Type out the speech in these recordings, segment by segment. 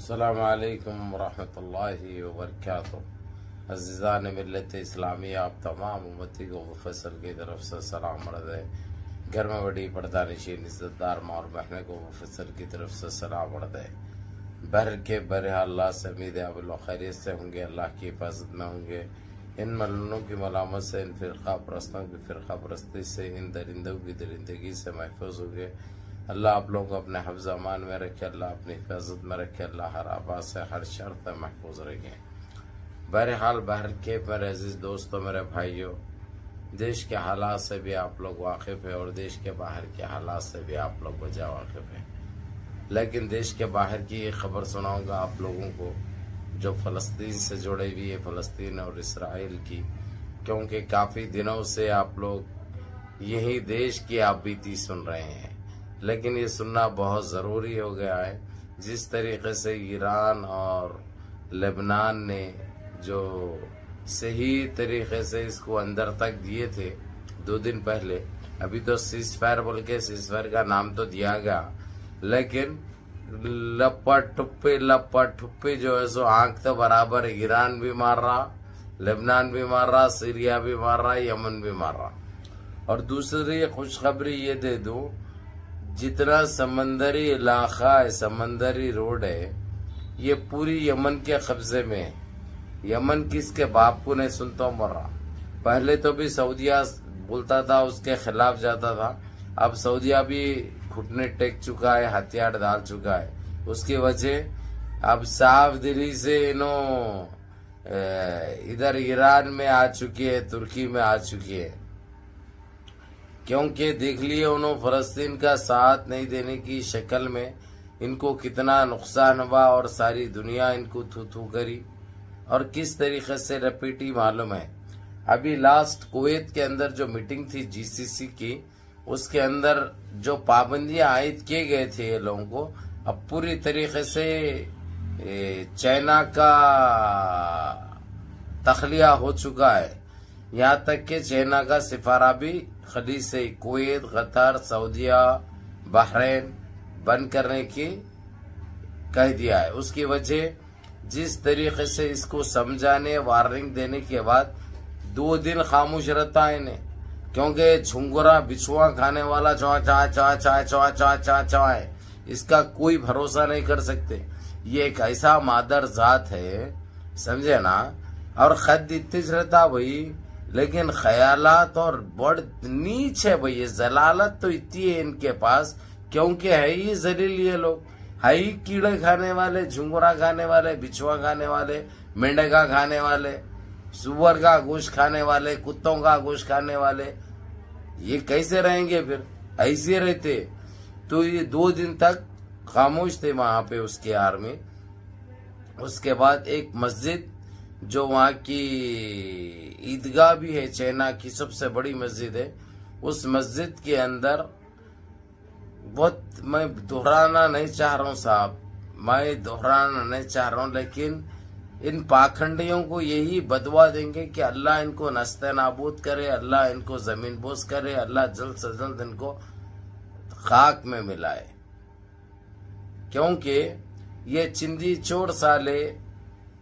अस्सलामुअलैकुम वरहमतुल्लाहि वबरकातुहू। अज़ीज़ान मिल्लत इस्लामी, आप तमाम उम्मती को मुफस्सल की तरफ से सलाम अर्ज़ है। घर में बड़ी पर्दानशीन इज़्ज़तदार माँ और बहने को मुफस्सल की तरफ से सलाम अर्ज़ है। बर के बरहा अल्लाह से उम्मीद है आप लोग खैरियत से होंगे, अल्लाह की हिफाजत में होंगे। इन मलूनों की मलामत से, इन फ़िरक़ा परस्तों की फ़िरक़ा परस्ती से, इन दरिंदों की दरिंदगी से महफूज होंगे। अल्लाह आप लोगों को अपने हिफ्ज़ अमान में रखे, अल्लाह अपनी हिफाजत में रखे, अल्लाह हर आबाद से हर शर से महफूज रखे। बहरहाल बहर के मेरे अजीज़ दोस्तों, मेरे भाइयों, देश के हालात से भी आप लोग वाकिफ़ है और देश के बाहर के हालात से भी आप लोग वजह वाकिफ़ है। लेकिन देश के बाहर की एक खबर सुनाऊंगा आप लोगों को जो फ़लस्तीन से जुड़ी हुई है, फ़लस्तीन और इसराइल की, क्योंकि काफ़ी दिनों से आप लोग यही देश की आप बीती सुन रहे हैं, लेकिन ये सुनना बहुत ज़रूरी हो गया है। जिस तरीके से ईरान और लेबनान ने जो सही तरीके से इसको अंदर तक दिए थे 2 दिन पहले, अभी तो सीज़फायर बोल के सीज़फायर का नाम तो दिया गया, लेकिन लपट ठुप्पे जो है सो आंख तो बराबर ईरान भी मार रहा, लेबनान भी मार रहा, सीरिया भी मार रहा, यमन भी मार रहा। और दूसरी खुशखबरी ये दे दूं, जितना समंदरी इलाका है, समंदरी रोड है, ये पूरी यमन के कब्जे में है। यमन किसके बाप को नहीं सुनता मर रहा। पहले तो भी सऊदिया बोलता था, उसके खिलाफ जाता था, अब सऊदिया भी घुटने टेक चुका है, हथियार डाल चुका है। उसकी वजह अब साफ दिली से इधर ईरान में आ चुकी है, तुर्की में आ चुकी है, क्योंकि देख लिए उन्होंने फलस्तीन का साथ नहीं देने की शक्ल में इनको कितना नुकसान हुआ और सारी दुनिया इनको थू थू करी और किस तरीके से रपीटी मालूम है। अभी लास्ट कुवैत के अंदर जो मीटिंग थी जीसीसी की, उसके अंदर जो पाबंदियां आयद किए गए थे ये लोगों को, अब पूरी तरीके से चाइना का तखलिया हो चुका है। यहाँ तक कि चाइना का सिफारा भी खलीज से कुवैत, कतर, सऊदिया, बहरीन बंद करने की कह दिया है। उसकी वजह जिस तरीके से इसको समझाने, वार्निंग देने के बाद 2 दिन खामोश रहता है इन्हें, क्योंकि झुंगुरा बिछुआ खाने वाला चौआ चा चा चा चा चा चा चा है, इसका कोई भरोसा नहीं कर सकते। ये एक ऐसा मादर जात है, समझे ना। और खद इत्तेज रहता भाई, लेकिन ख्यालात और बड़ नीच है भाई। ये जलालत तो इतनी है इनके पास, क्योंकि है ही जलील ये लोग, है ही कीड़े खाने वाले, झुंगुरा खाने वाले, बिछुआ खाने वाले, मेंढका खाने वाले, सुअर का गोश्त खाने वाले, कुत्तों का गोश्त खाने वाले। ये कैसे रहेंगे फिर? ऐसे रहते। तो ये 2 दिन तक खामोश थे वहां पे उसके आर्मी। उसके बाद एक मस्जिद जो वहाँ की ईदगाह भी है, चाइना की सबसे बड़ी मस्जिद है, उस मस्जिद के अंदर बहुत, मैं दोहराना नहीं चाह रहा हूँ साहब, मैं दोहराना नहीं चाह रहा हूँ, लेकिन इन पाखंडियों को यही बदवा देंगे कि अल्लाह इनको नस्ते नाबूद करे, अल्लाह इनको जमीन बोस करे, अल्लाह जल्द से जल्द इनको खाक में मिलाए। क्योंकि ये चिंदी चोर साले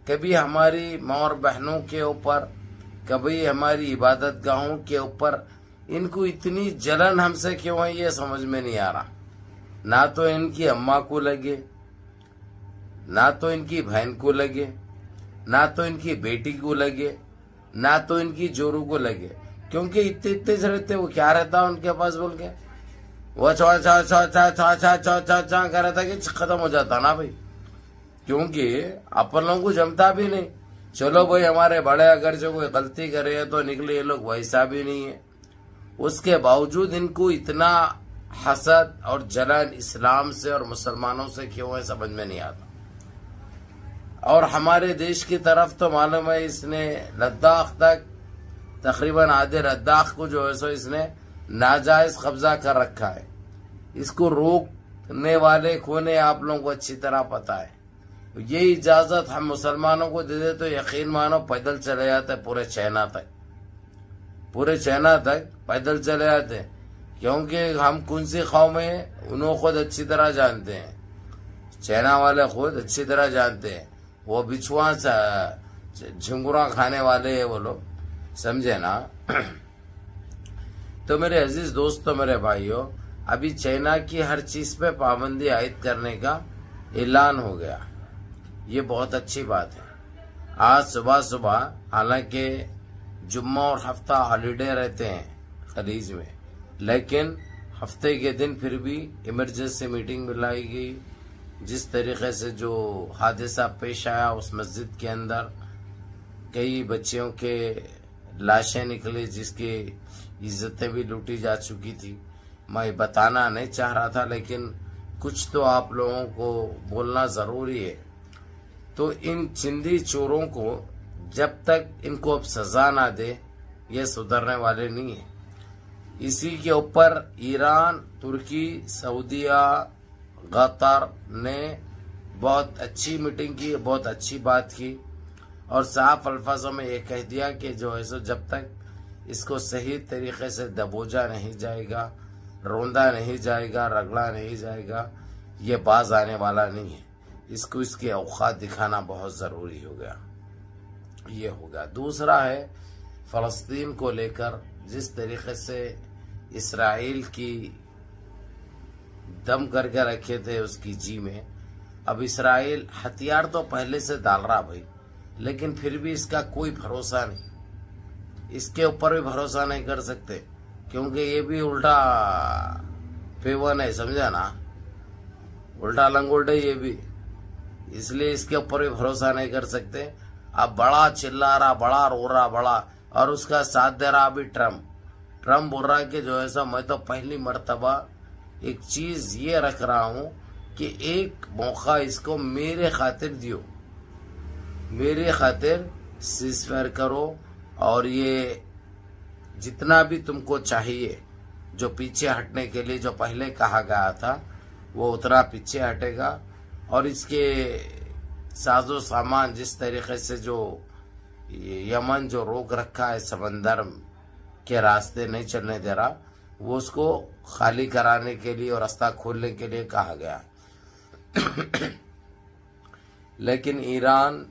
कभी हमारी माँ और बहनों के ऊपर, कभी हमारी इबादत गाहों के ऊपर, इनको इतनी जलन हमसे क्यों है ये समझ में नहीं आ रहा। ना तो इनकी अम्मा को लगे, ना तो इनकी बहन को लगे, ना तो इनकी बेटी को लगे, ना तो इनकी जोरू को लगे, क्योंकि इतने रहते। वो क्या रहता उनके पास बोल के, वो चा चा चा चा चा चा चा चा चा कर रहा था कि खत्म हो जाता ना भाई, क्योंकि अपन लोगों को जमता भी नहीं। चलो भाई, हमारे बड़े अगर जो कोई गलती करे तो निकले, ये लोग वैसा भी नहीं है। उसके बावजूद इनको इतना हसद और जलन इस्लाम से और मुसलमानों से क्यों है समझ में नहीं आता। और हमारे देश की तरफ तो मालूम है, इसने लद्दाख तक, तकरीबन आधे लद्दाख को जो है सो इसने नाजायज कब्जा कर रखा है। इसको रोकने वाले कौन है आप लोगों को अच्छी तरह पता है। ये इजाजत हम मुसलमानों को दे दे तो यकीन मानो पैदल चले जाते पूरे चाइना तक, पूरे चाइना तक पैदल चले जाते हैं, क्योंकि हम कौन सी कौम है उन्होंने खुद अच्छी तरह जानते हैं। चाइना वाले खुद अच्छी तरह जानते हैं, वो बिछुआ झिंगुरा खाने वाले हैं वो लोग, समझे ना। तो मेरे अजीज दोस्तों, मेरे भाइयों, अभी चाइना की हर चीज पे पाबंदी आयद करने का ऐलान हो गया। ये बहुत अच्छी बात है। आज सुबह सुबह, हालांकि जुम्मा और हफ्ता हॉलीडे रहते हैं खलीज में, लेकिन हफ्ते के दिन फिर भी इमरजेंसी मीटिंग बुलाई गई। जिस तरीके से जो हादसा पेश आया उस मस्जिद के अंदर, कई बच्चियों के लाशें निकली जिसकी इज्जतें भी लूटी जा चुकी थी। मैं बताना नहीं चाह रहा था, लेकिन कुछ तो आप लोगों को बोलना जरूरी है। तो इन चिंदी चोरों को जब तक इनको अब सजा ना दे, ये सुधरने वाले नहीं है। इसी के ऊपर ईरान, तुर्की, सऊदीया, कतर ने बहुत अच्छी मीटिंग की, बहुत अच्छी बात की और साफ अल्फाजों में ये कह दिया कि जो है सो जब तक इसको सही तरीके से दबोचा नहीं जाएगा, रोंदा नहीं जाएगा, रगड़ा नहीं जाएगा, ये बाज आने वाला नहीं है। इसको इसके औकात दिखाना बहुत जरूरी हो गया। ये होगा। दूसरा है फलस्तीन को लेकर जिस तरीके से इसराइल की दम करके रखे थे उसकी जी में, अब इसराइल हथियार तो पहले से डाल रहा भाई, लेकिन फिर भी इसका कोई भरोसा नहीं। इसके ऊपर भी भरोसा नहीं कर सकते, क्योंकि ये भी उल्टा पेवन है, समझा ना, उल्टा लंगोट है ये भी, इसलिए इसके ऊपर भी भरोसा नहीं कर सकते। अब बड़ा चिल्ला रहा, बड़ा रो रहा, बड़ा, और उसका साथ दे रहा अभी ट्रम्प बोल रहा है कि जो है सो मैं तो पहली मर्तबा एक चीज ये रख रहा हूं कि एक मौका इसको मेरे खातिर दियो, मेरे खातिर सीज़फायर करो, और ये जितना भी तुमको चाहिए जो पीछे हटने के लिए जो पहले कहा गया था वो उतना पीछे हटेगा। और इसके साजो सामान जिस तरीके से जो यमन जो रोक रखा है, समंदर के रास्ते नहीं चलने दे रहा, वो उसको खाली कराने के लिए और रास्ता खोलने के लिए कहा गया। लेकिन ईरान,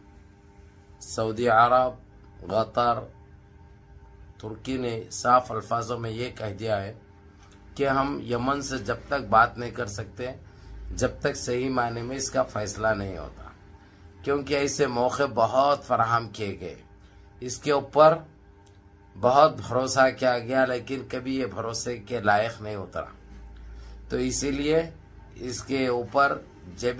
सऊदी अरब, कतर, तुर्की ने साफ अल्फाजों में ये कह दिया है कि हम यमन से जब तक बात नहीं कर सकते जब तक सही मायने में इसका फैसला नहीं होता, क्योंकि ऐसे मौके बहुत फराहम किए गए, इसके ऊपर बहुत भरोसा किया गया, लेकिन कभी ये भरोसे के लायक नहीं उतरा। तो इसीलिए इसके ऊपर जब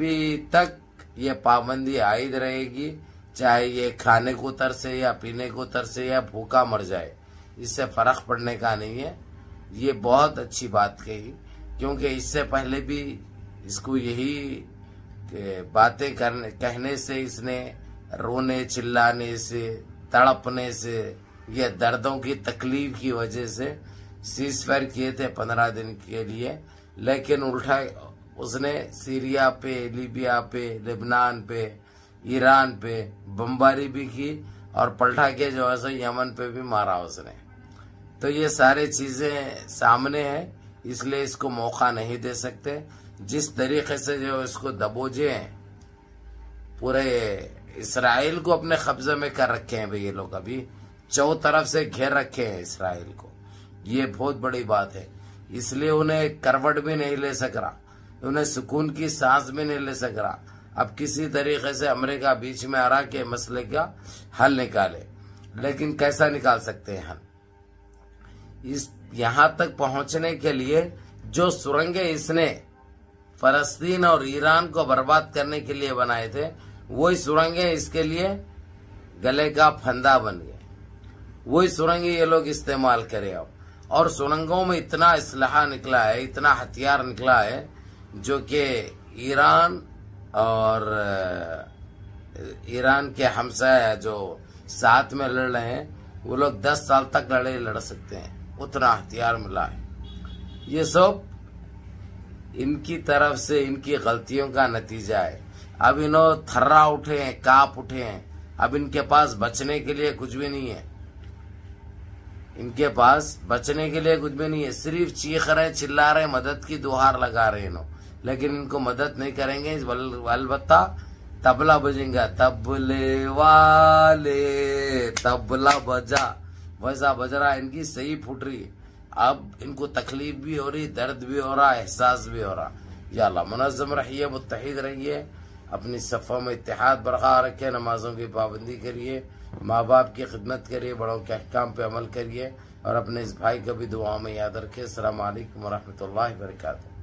तक ये पाबंदी आयद रहेगी, चाहे ये खाने को तरसे या पीने को तरसे या भूखा मर जाए, इससे फर्क पड़ने का नहीं है। ये बहुत अच्छी बात कही, क्योंकि इससे पहले भी इसको यही बातें कहने से, इसने रोने चिल्लाने से, तड़पने से, ये दर्दों की तकलीफ की वजह से सीज़फायर किए थे 15 दिन के लिए, लेकिन उल्टा उसने सीरिया पे, लीबिया पे, लेबनान पे, ईरान पे बमबारी भी की और पलटा के जो है सो यमन पे भी मारा उसने। तो ये सारे चीजें सामने हैं, इसलिए इसको मौका नहीं दे सकते। जिस तरीके से जो इसको दबोचे हैं, पूरे इसराइल को अपने कब्जे में कर रखे हैं भाई ये लोग, अभी चौ तरफ से घेर रखे हैं इसराइल को। ये बहुत बड़ी बात है, इसलिए उन्हें करवट भी नहीं ले सक रहा, उन्हें सुकून की सांस भी नहीं ले सक रहा। अब किसी तरीके से अमेरिका बीच में आ रहा के मसले का हल निकाले, लेकिन कैसा निकाल सकते हैं हल? इस यहाँ तक पहुंचने के लिए जो सुरंगें इसने फलस्तीन और ईरान को बर्बाद करने के लिए बनाए थे, वही सुरंगें इसके लिए गले का फंदा बन गए। वही सुरंगें ये लोग इस्तेमाल करें अब, और सुरंगों में इतना इसलाह निकला है, इतना हथियार निकला है, जो कि ईरान और ईरान के हमसाया जो साथ में लड़ रहे हैं, वो लोग 10 साल तक लड़ सकते हैं, उतना हथियार मिला है। ये सब इनकी तरफ से इनकी गलतियों का नतीजा है। अब इन्हों थर्रा उठे हैं, कांप उठे हैं, अब इनके पास बचने के लिए कुछ भी नहीं है, इनके पास बचने के लिए कुछ भी नहीं है। सिर्फ चीख रहे, चिल्ला रहे, मदद की दुहार लगा रहे इन्हों, लेकिन इनको मदद नहीं करेंगे। अलबत्ता तबला बजेगा, तबले वाले तबला बजा, वैसा बज रहा है, इनकी सही फुट रही है। अब इनको तकलीफ भी हो रही, दर्द भी हो रहा, एहसास भी हो रहा। या अल्लाह मुनज़्ज़म रहिए, मुत्तहिद रहिए, अपनी सफ़ों में इत्तेहाद बरकरार रखिए, नमाजों की पाबंदी करिए, माँ बाप की खिदमत करिए, बड़ों के अहकाम पे अमल करिए और अपने इस भाई को भी दुआओं में याद रखिए। अस्सलामु अलैकुम व रहमतुल्लाहि व बरकातुहू।